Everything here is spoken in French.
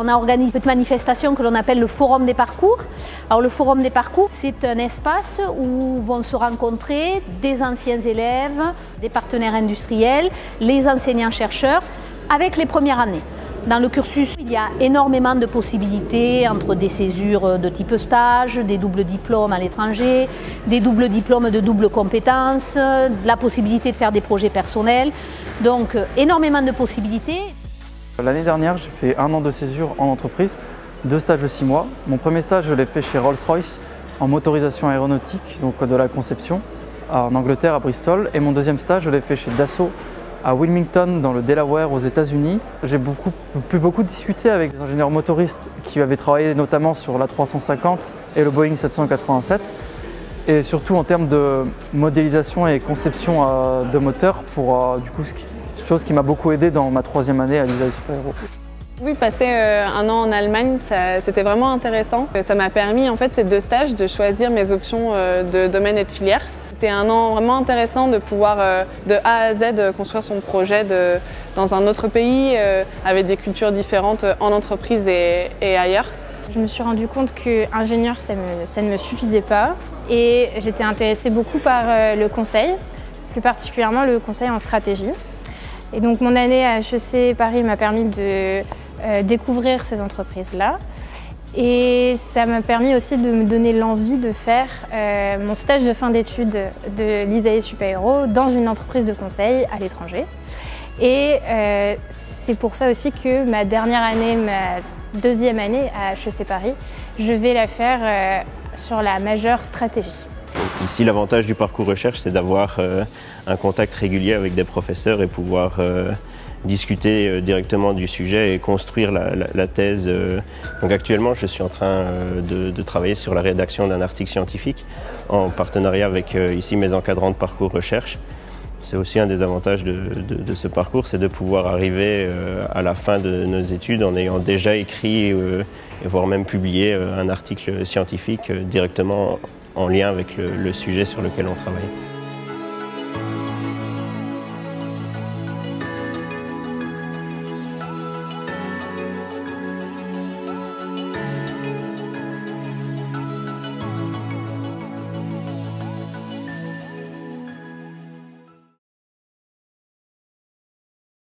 On a organisé une petite manifestation que l'on appelle le Forum des parcours. Alors le Forum des parcours, c'est un espace où vont se rencontrer des anciens élèves, des partenaires industriels, les enseignants-chercheurs avec les premières années. Dans le cursus, il y a énormément de possibilités entre des césures de type stage, des doubles diplômes à l'étranger, des doubles diplômes de double compétences, la possibilité de faire des projets personnels. Donc énormément de possibilités. L'année dernière, j'ai fait 1 an de césure en entreprise, 2 stages de 6 mois. Mon premier stage, je l'ai fait chez Rolls-Royce en motorisation aéronautique, donc de la conception, en Angleterre, à Bristol. Et mon deuxième stage, je l'ai fait chez Dassault à Wilmington, dans le Delaware, aux États-Unis. J'ai pu beaucoup discuter avec des ingénieurs motoristes qui avaient travaillé notamment sur l'A350 et le Boeing 787. Et surtout en termes de modélisation et conception de moteurs, pour du coup, chose qui m'a beaucoup aidé dans ma 3e année à l'ISAE Super-Héros. Oui, passer 1 an en Allemagne, c'était vraiment intéressant. Ça m'a permis, en fait, ces 2 stages, de choisir mes options de domaine et de filière. C'était 1 an vraiment intéressant de pouvoir, de A à Z, construire son projet dans un autre pays, avec des cultures différentes en entreprise et ailleurs. Je me suis rendu compte qu'ingénieur, ça ne me suffisait pas et j'étais intéressée beaucoup par le conseil, plus particulièrement le conseil en stratégie. Et donc mon année à HEC Paris m'a permis de découvrir ces entreprises-là. Et ça m'a permis aussi de me donner l'envie de faire mon stage de fin d'études de l'ISAE Super-Héros dans une entreprise de conseil à l'étranger. Et c'est pour ça aussi que ma dernière année, ma 2e année à HEC Paris, je vais la faire sur la majeure stratégie. Ici, l'avantage du parcours recherche, c'est d'avoir un contact régulier avec des professeurs et pouvoir discuter directement du sujet et construire la thèse. Donc actuellement, je suis en train de travailler sur la rédaction d'un article scientifique en partenariat avec ici mes encadrants de parcours recherche. C'est aussi un des avantages de ce parcours, c'est de pouvoir arriver à la fin de nos études en ayant déjà écrit et voire même publié un article scientifique directement en lien avec le sujet sur lequel on travaille.